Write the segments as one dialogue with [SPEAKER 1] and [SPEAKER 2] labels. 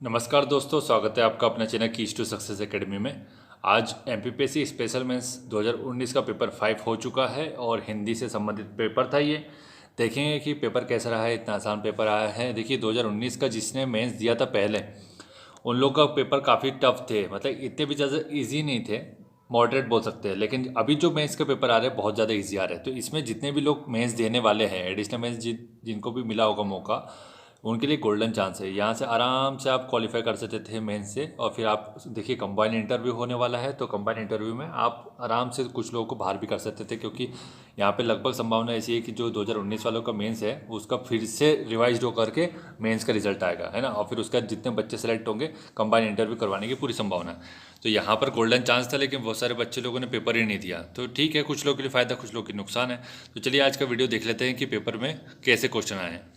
[SPEAKER 1] नमस्कार दोस्तों, स्वागत है आपका अपने channel keys to success academy में। आज एमपीपीएससी स्पेशल मेंस 2019 का पेपर 5 हो चुका है और हिंदी से संबंधित पेपर था ये। देखेंगे कि पेपर कैसा रहा है। इतना आसान पेपर आया है। देखिए 2019 का जिसने मेंस दिया था पहले, उन लोग का पेपर काफ़ी टफ थे, मतलब इतने भी ज़्यादा ईजी नहीं थे, मॉडरेट बोल सकते हैं। लेकिन अभी जो मेंस के पेपर आ रहे हैं बहुत ज़्यादा ईजी आ रहे हैं। तो इसमें जितने भी लोग मेंस देने वाले हैं, एडिशनल मेंस जिनको भी मिला होगा मौका, उनके लिए गोल्डन चांस है। यहाँ से आराम से आप क्वालिफाई कर सकते थे मेंस से। और फिर आप देखिए कंबाइन इंटरव्यू होने वाला है, तो कंबाइन इंटरव्यू में आप आराम से कुछ लोगों को बाहर भी कर सकते थे, क्योंकि यहाँ पे लगभग संभावना ऐसी है कि जो 2019 वालों का मेंस है उसका फिर से रिवाइज होकर के मेंस का रिजल्ट आएगा, है ना। और फिर उसका जितने बच्चे सेलेक्ट होंगे कंबाइन इंटरव्यू करवाने की पूरी संभावना है। तो यहाँ पर गोल्डन चांस था, लेकिन बहुत सारे बच्चे लोगों ने पेपर ही नहीं दिया। तो ठीक है, कुछ लोगों के लिए फ़ायदा, कुछ लोगों के नुकसान है। तो चलिए आज का वीडियो देख लेते हैं कि पेपर में कैसे क्वेश्चन आए हैं।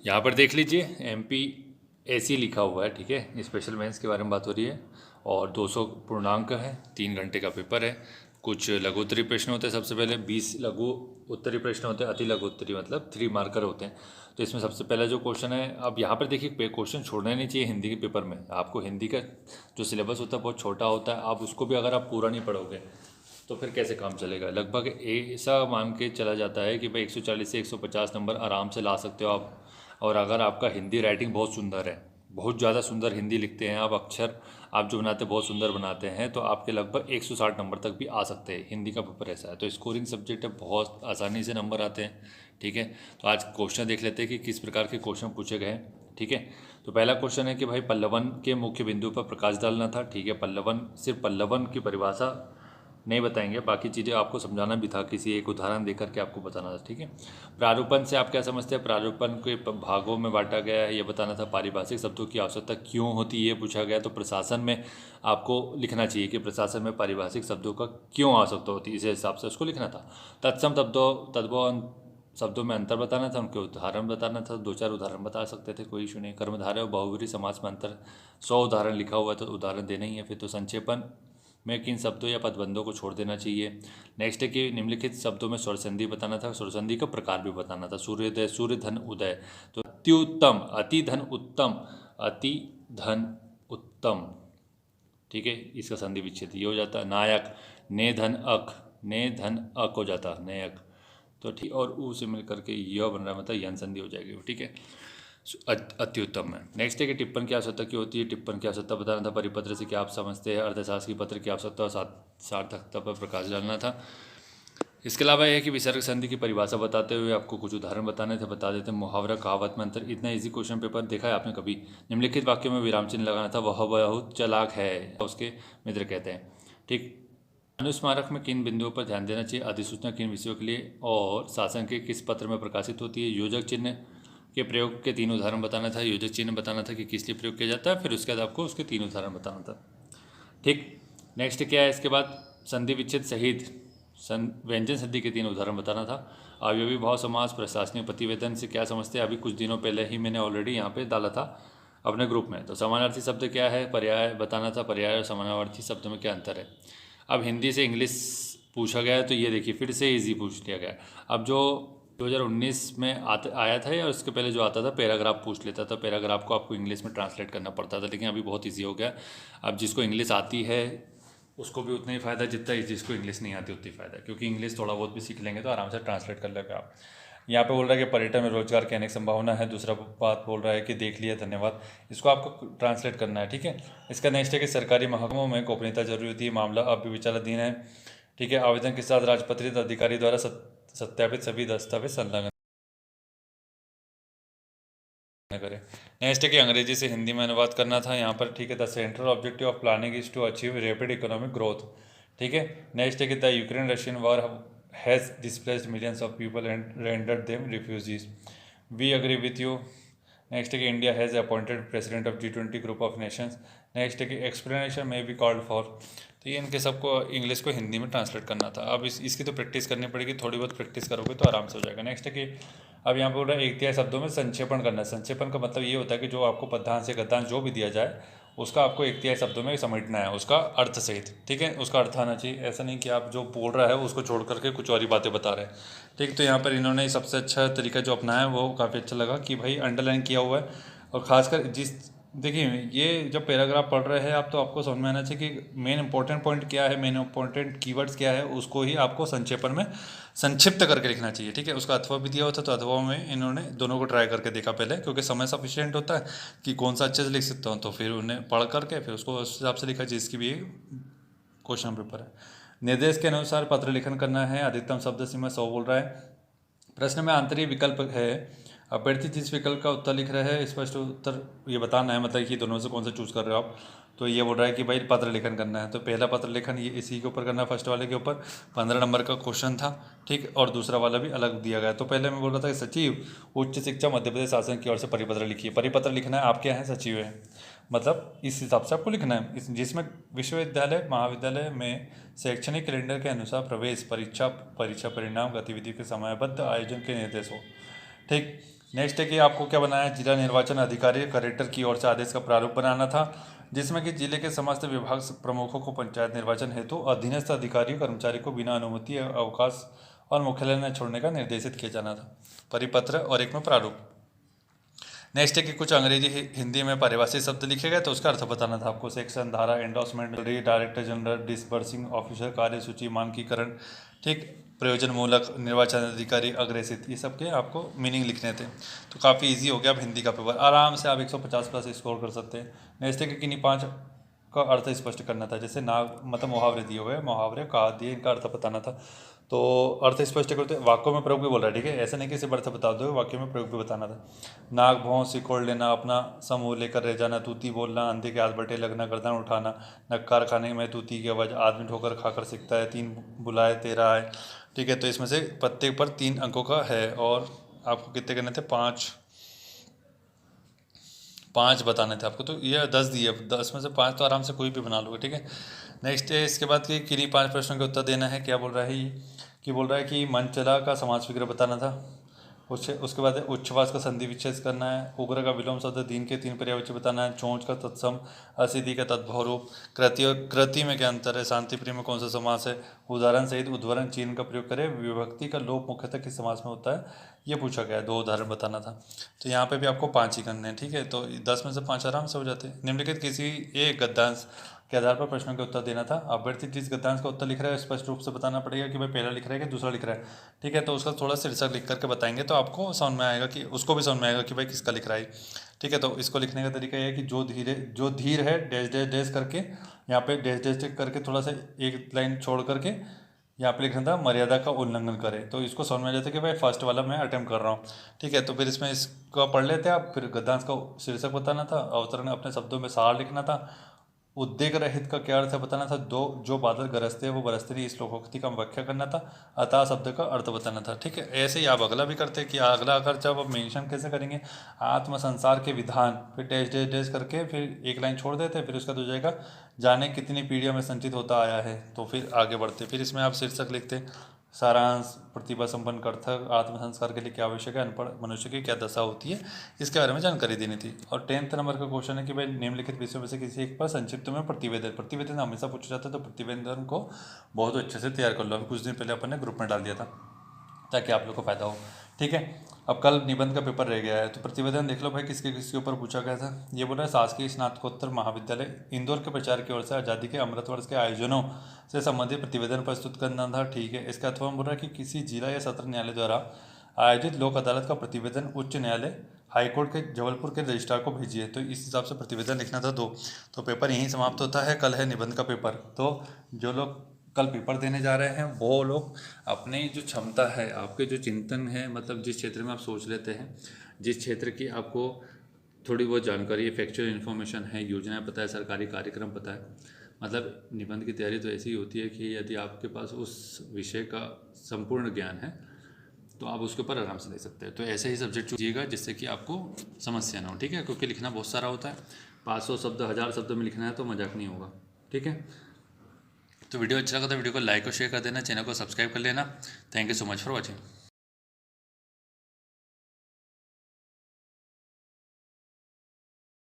[SPEAKER 1] यहाँ पर देख लीजिए MPAC लिखा हुआ है, ठीक है। स्पेशल मेंस के बारे में बात हो रही है और 200 पूर्णांक है, 3 घंटे का पेपर है। कुछ लघु उत्तरी प्रश्न होते हैं। सबसे पहले 20 लघु उत्तरी प्रश्न होते हैं, अति लघु उत्तरी मतलब 3 मार्कर होते हैं। तो इसमें सबसे पहला जो क्वेश्चन है, अब यहाँ पर देखिए क्वेश्चन छोड़ना नहीं चाहिए हिंदी के पेपर में। आपको हिंदी का जो सिलेबस होता है बहुत छोटा होता है, आप उसको भी अगर आप पूरा नहीं पढ़ोगे तो फिर कैसे काम चलेगा। लगभग ऐसा मान के चला जाता है कि भाई 140 से 150 नंबर आराम से ला सकते हो आप। और अगर आपका हिंदी राइटिंग बहुत सुंदर है, बहुत ज़्यादा सुंदर हिंदी लिखते हैं आप, अक्षर आप जो बनाते हैं बहुत सुंदर बनाते हैं, तो आपके लगभग 160 नंबर तक भी आ सकते हैं। हिंदी का पेपर ऐसा है, तो स्कोरिंग सब्जेक्ट है, बहुत आसानी से नंबर आते हैं, ठीक है। तो आज क्वेश्चन देख लेते हैं कि किस प्रकार के क्वेश्चन पूछे गए हैं, ठीक है। तो पहला क्वेश्चन है कि भाई पल्लवन के मुख्य बिंदु पर प्रकाश डालना था, ठीक है। पल्लवन, सिर्फ पल्लवन की परिभाषा नहीं बताएंगे, बाकी चीज़ें आपको समझाना भी था, किसी एक उदाहरण देकर के आपको बताना था, ठीक है। प्रारूपण से आप क्या समझते हैं, प्रारूपण के भागों में बांटा गया है, ये बताना था। पारिभाषिक शब्दों की आवश्यकता क्यों होती है, ये पूछा गया। तो प्रशासन में आपको लिखना चाहिए कि प्रशासन में पारिभाषिक शब्दों का क्यों आवश्यकता होती है, इस हिसाब से उसको लिखना था। तत्सम तद्भव शब्दों में अंतर बताना था, उनके उदाहरण बताना था। 2-4 उदाहरण बता सकते थे, कोई इशू नहीं। कर्मधारय और बहुब्रीहि समास में अंतर, 100 उदाहरण लिखा हुआ है तो उदाहरण देना ही है फिर। तो संक्षेपण में किन शब्दों या पदबंधों को छोड़ देना चाहिए। नेक्स्ट है कि निम्नलिखित शब्दों में स्वर संधि बताना था, स्वर संधि का प्रकार भी बताना था। सूर्योदय, सूर्य धन उदय, तो अत्युत्तम, अति धन उत्तम, अति धन उत्तम, ठीक है। इसका संधि विच्छेद ये हो जाता है। नायक, ने धन अक, ने धन अक हो जाता है नायक, तो ठीक। और ऊ से मिलकर के यह बन रहा है, मतलब यन संधि हो जाएगी, ठीक है। अति उत्तम है। नेक्स्ट है कि टिप्पण की आवश्यकता क्यों होती है, टिप्पण की आवश्यकता बताना था। परिपत्र से क्या आप समझते हैं, अर्थशास्त्र की पत्र की आवश्यकता और सार्थकता पर प्रकाश डालना था। इसके अलावा यह है कि विसर्ग संधि की परिभाषा बताते हुए आपको कुछ उदाहरण बताने थे, बता देते हैं। मुहावरा, कहावत में अंतर। इतना इजी क्वेश्चन पेपर देखा है आपने कभी। निम्नलिखित वाक्यों में विराम चिन्ह लगाना था। वह बहुत चालाक है, उसके मित्र कहते हैं, ठीक। अनुस्मारक में किन बिंदुओं पर ध्यान देना चाहिए, अधिसूचना किन विषयों के लिए और शासन के किस पत्र में प्रकाशित होती है। योजक चिन्ह के प्रयोग के 3 उदाहरण बताना था। योजक चिन्ह बताना था कि किस लिए प्रयोग किया जाता है, फिर उसके बाद आपको उसके 3 उदाहरण बताना था, ठीक। नेक्स्ट क्या है, इसके बाद संधि विच्छेद सहित व्यंजन संधि के 3 उदाहरण बताना था। अवयवी भाव समास, प्रशासनिक प्रतिवेदन से क्या समझते हैं, अभी कुछ दिनों पहले ही मैंने ऑलरेडी यहाँ पे डाला था अपने ग्रुप में। तो समानार्थी शब्द क्या है, पर्याय बताना था। पर्याय और समानार्थी शब्द में क्या अंतर है। अब हिंदी से इंग्लिश पूछा गया है, तो ये देखिए फिर से इजी पूछ लिया गया। अब जो 2019 में आया था या उसके पहले जो आता था, पैराग्राफ पूछ लेता था। पैराग्राफ को आपको इंग्लिश में ट्रांसलेट करना पड़ता था, लेकिन अभी बहुत ईजी हो गया। अब जिसको इंग्लिश आती है उसको भी उतना ही फ़ायदा जितना जिसको इंग्लिश नहीं आती उतनी फ़ायदा, क्योंकि इंग्लिश थोड़ा बहुत भी सीख लेंगे तो आराम से ट्रांसलेट कर लेंगे आप। यहाँ पे बोल रहा है कि पर्यटन में रोजगार की अनेक संभावना है। दूसरा बात बोल रहा है कि देख लिया, धन्यवाद। इसको आपको ट्रांसलेट करना है, ठीक है। इसका नेक्स्ट है कि सरकारी महकमों में गोपनीयता जरूरी होती है, मामला अब भी विचाराधीन है, ठीक है। आवेदन के साथ राजपत्रित अधिकारी द्वारा सत्यापित सभी दस्तावेज संलग्न करें। नेक्स्ट है कि अंग्रेजी से हिंदी में अनुवाद करना था यहाँ पर, ठीक है। The central objective of planning is to achieve rapid economic growth, ठीक है। नेक्स्ट है कि the Ukraine Russian war has displaced millions of people and rendered them refugees, we agree with you. Next है कि India has appointed president of G20 group of nations. Next है कि explanation में be called for. तो ये इनके सबको English को हिंदी में ट्रांसलेट करना था। अब इसकी तो प्रैक्टिस करनी पड़ेगी, थोड़ी बहुत प्रैक्टिस करोगे तो आराम से हो जाएगा। नेक्स्ट है कि अब यहाँ पे बोल रहा है 1/3 शब्दों में संक्षेपण करना है। संक्षेपण का मतलब ये होता है कि जो आपको पद्यांश या गद्यांश जो भी दिया जाए उसका आपको 1/3 शब्दों में समेटना है, उसका अर्थ सहित, ठीक है। उसका अर्थ आना चाहिए, ऐसा नहीं कि आप जो बोल रहा है उसको छोड़ करके कुछ और ही बातें बता रहे हैं, ठीक। तो यहाँ पर इन्होंने सबसे अच्छा तरीका जो अपनाया है वो काफ़ी अच्छा लगा कि भाई अंडरलाइन किया हुआ है। और ख़ासकर देखिए ये जब पैराग्राफ पढ़ रहे हैं आप, तो आपको समझ में आना चाहिए कि मेन इंपॉर्टेंट पॉइंट क्या है, मेन इंपॉर्टेंट कीवर्ड्स क्या है, उसको ही आपको संक्षेपण में संक्षिप्त करके लिखना चाहिए, ठीक है। उसका अथवा भी दिया होता है, तो अथवा में इन्होंने दोनों को ट्राई करके देखा पहले, क्योंकि समय सफिशिएंट होता है कि कौन सा अच्छे से लिख सकता हूँ, तो फिर उन्हें पढ़ करके फिर उसको उस हिसाब से लिखा, जिसकी भी क्वेश्चन पेपर है। निर्देश के अनुसार पत्र लेखन करना है, अधिकतम शब्द सीमा 100 बोल रहा है। प्रश्न में आंतरिक विकल्प है, अभ्यर्थी जिस विकल्प का उत्तर लिख रहे हैं स्पष्ट उत्तर ये बताना है, मतलब कि दोनों से कौन सा चूज कर रहे हो आप। तो ये बोल रहा है कि भाई पत्र लेखन करना है, तो पहला पत्र लेखन ये इसी के ऊपर करना है, फर्स्ट वाले के ऊपर 15 नंबर का क्वेश्चन था, ठीक। और दूसरा वाला भी अलग दिया गया है। तो पहले मैं बोल रहा था कि सचिव उच्च शिक्षा मध्य प्रदेश शासन की ओर से परिपत्र लिखिए। परिपत्र लिखना है, आप क्या है, सचिव है, मतलब इस हिसाब से आपको लिखना है, जिसमें विश्वविद्यालय महाविद्यालय में शैक्षणिक कैलेंडर के अनुसार प्रवेश परीक्षा परीक्षा परिणाम गतिविधि के समयबद्ध आयोजन के निर्देश हो, ठीक। नेक्स्ट है कि आपको क्या बनाया है, जिला निर्वाचन अधिकारी कलेक्टर की ओर से आदेश का प्रारूप बनाना था, जिसमें कि जिले के समस्त विभाग प्रमुखों को पंचायत निर्वाचन हेतु अधीनस्थ अधिकारियों कर्मचारी को बिना अनुमति अवकाश और मुख्यालय न छोड़ने का निर्देशित किया जाना था। परिपत्र और एक में प्रारूप। नेक्स्ट है कि कुछ अंग्रेजी हिंदी में पारिभाषिक शब्द लिखे गए, तो उसका अर्थ बताना था आपको। सेक्शन, धारा, endorsement, director general, disbursing officer, कार्यसूची, मानकीकरण, ठीक, प्रयोजन मूलक, निर्वाचन अधिकारी, अग्रेसित, ये सब के आपको मीनिंग लिखने थे। तो काफ़ी इजी हो गया अब हिंदी का पेपर, आराम से आप 150 प्लस स्कोर कर सकते हैं। नेक्स्ट है कि किन्हीं 5 का अर्थ स्पष्ट करना था, जैसे नाग मतलब मुहावरे दिए हुए, मुहावरे कहा दिए, इनका अर्थ बताना था। तो अर्थ स्पष्ट करते वाक्यों में प्रयोग भी बोल रहा है, ठीक है, ऐसा नहीं कि सिर्फ अर्थ बता दो, वाक्यों में प्रयोग भी बताना था। नाग भौं सिकोड़ लेना, अपना समूह लेकर रह जाना, तूती बोलना, अंधे के हाथ बटे लगना, गर्दन उठाना, नक्कार खाने में तूती की आवाज़, आदमी ठोकर खाकर सीखता है, 3 बुलाए 13 है, ठीक है। तो इसमें से प्रत्येक पर 3 अंकों का है, और आपको कितने करने थे, 5 बताने थे आपको, तो ये 10 दिए, 10 में से 5 तो आराम से कोई भी बना लोगे, ठीक है। नेक्स्ट है इसके बाद कि किन्हीं 5 प्रश्नों के उत्तर देना है। क्या बोल रहा है ये, कि बोल रहा है कि मन चला का समास विग्रह बताना था। उसके बाद उच्छ्वास का संधि विच्छेद करना है। उग्र का विलोम शब्द, दीन के 3 पर्यायवाची बताना है। चोंच का तत्सम, असिधि का तद्भव रूप, कृति और कृति में क्या अंतर है, शांति प्रिय में कौन सा समास है, उदाहरण सहित उद्वरण चिन्ह का प्रयोग करें, विभक्ति का लोप मुख्यतः किस समास में होता है, ये पूछा गया है, 2 उदाहरण बताना था। तो यहाँ पे भी आपको 5 ही करने हैं, ठीक है। तो 10 में से 5 आराम से हो जाते हैं। निम्नलिखित किसी एक गद्यांश के आधार पर प्रश्नों के उत्तर देना था। अभ्यर्थी जिस गद्यांश का उत्तर लिख रहा है स्पष्ट रूप से बताना पड़ेगा कि भाई पहला लिख रहा है कि दूसरा लिख रहा है, ठीक है। तो उसका थोड़ा शीर्षक लिख करके बताएंगे, तो आपको समझ में आएगा कि उसको भी समझ में आएगा कि भाई किसका लिख रहा है, ठीक है। तो इसको लिखने का तरीका यह है कि जो धीर है डैश डैश डैश करके, यहाँ पे डैश डैश करके थोड़ा सा एक लाइन छोड़ करके यहाँ पे लिखना था मर्यादा का उल्लंघन करे, तो इसको समझ में आ जाता है कि भाई फर्स्ट वाला मैं अटेम्प्ट कर रहा हूँ, ठीक है। तो फिर इसमें इसका पढ़ लेते हैं आप। फिर गद्यांश का शीर्षक बताना था, अवतरण अपने शब्दों में सार लिखना था, उद्वेग रहित का क्या अर्थ है बताना था, दो जो बादल गरजते हैं वो बरसते नहीं, इस लोकोक्ति का व्याख्या करना था, अतः शब्द का अर्थ बताना था, ठीक है। ऐसे ही आप अगला भी करते हैं कि अगला अगर जब आप मेंशन कैसे करेंगे, आत्म संसार के विधान, फिर डैश डैश डैश करके फिर एक लाइन छोड़ देते हैं, फिर उसका तो हो जाएगा जाने कितनी पीढ़ियों में संचित होता आया है, तो फिर आगे बढ़ते। फिर इसमें आप शीर्षक लिखते सारांश, प्रतिभा संपन्न कर्थक, आत्म संस्कार के लिए क्या आवश्यक है, अनपढ़ मनुष्य की क्या दशा होती है, इसके बारे में जानकारी देनी थी। और 10th नंबर का क्वेश्चन है कि भाई निम्नलिखित विषयों में से किसी एक पर संक्षिप्त में प्रतिवेदन हमेशा पूछा जाता है, तो प्रतिवेदन को बहुत अच्छे से तैयार कर लो। अभी कुछ दिन पहले अपन ने ग्रुप में डाल दिया था ताकि आप लोग को फायदा हो, ठीक है। अब कल निबंध का पेपर रह गया है, तो प्रतिवेदन देख लो भाई किसके किसके ऊपर पूछा गया था। ये बोला है शासकीय स्नातकोत्तर महाविद्यालय इंदौर के प्रचार की ओर से आज़ादी के अमृत वर्ष के आयोजनों से संबंधित प्रतिवेदन प्रस्तुत करना था, ठीक है। इसका अथवा बोल रहा है कि किसी जिला या सत्र न्यायालय द्वारा आयोजित लोक अदालत का प्रतिवेदन उच्च न्यायालय हाईकोर्ट के जबलपुर के रजिस्ट्रार को भेजिए, तो इस हिसाब से प्रतिवेदन लिखना था 2। तो पेपर यहीं समाप्त होता है, कल है निबंध का पेपर। तो जो लोग कल पेपर देने जा रहे हैं वो लोग अपनी जो क्षमता है, आपके जो चिंतन है, मतलब जिस क्षेत्र में आप सोच लेते हैं, जिस क्षेत्र की आपको थोड़ी बहुत जानकारी है, फैक्चुअल इन्फॉर्मेशन है, योजनाएं पता है, सरकारी कार्यक्रम पता है, मतलब निबंध की तैयारी तो ऐसी ही होती है कि यदि आपके पास उस विषय का संपूर्ण ज्ञान है तो आप उसके ऊपर आराम से ले सकते हैं। तो ऐसे ही सब्जेक्ट चुनिएगा जिससे कि आपको समस्या ना हो, ठीक है, क्योंकि लिखना बहुत सारा होता है, 500 शब्द 1000 शब्द में लिखना है तो मजाक नहीं होगा, ठीक है। तो वीडियो अच्छा लगा तो वीडियो को लाइक और शेयर कर देना, चैनल को सब्सक्राइब कर लेना। Thank you so much for watching.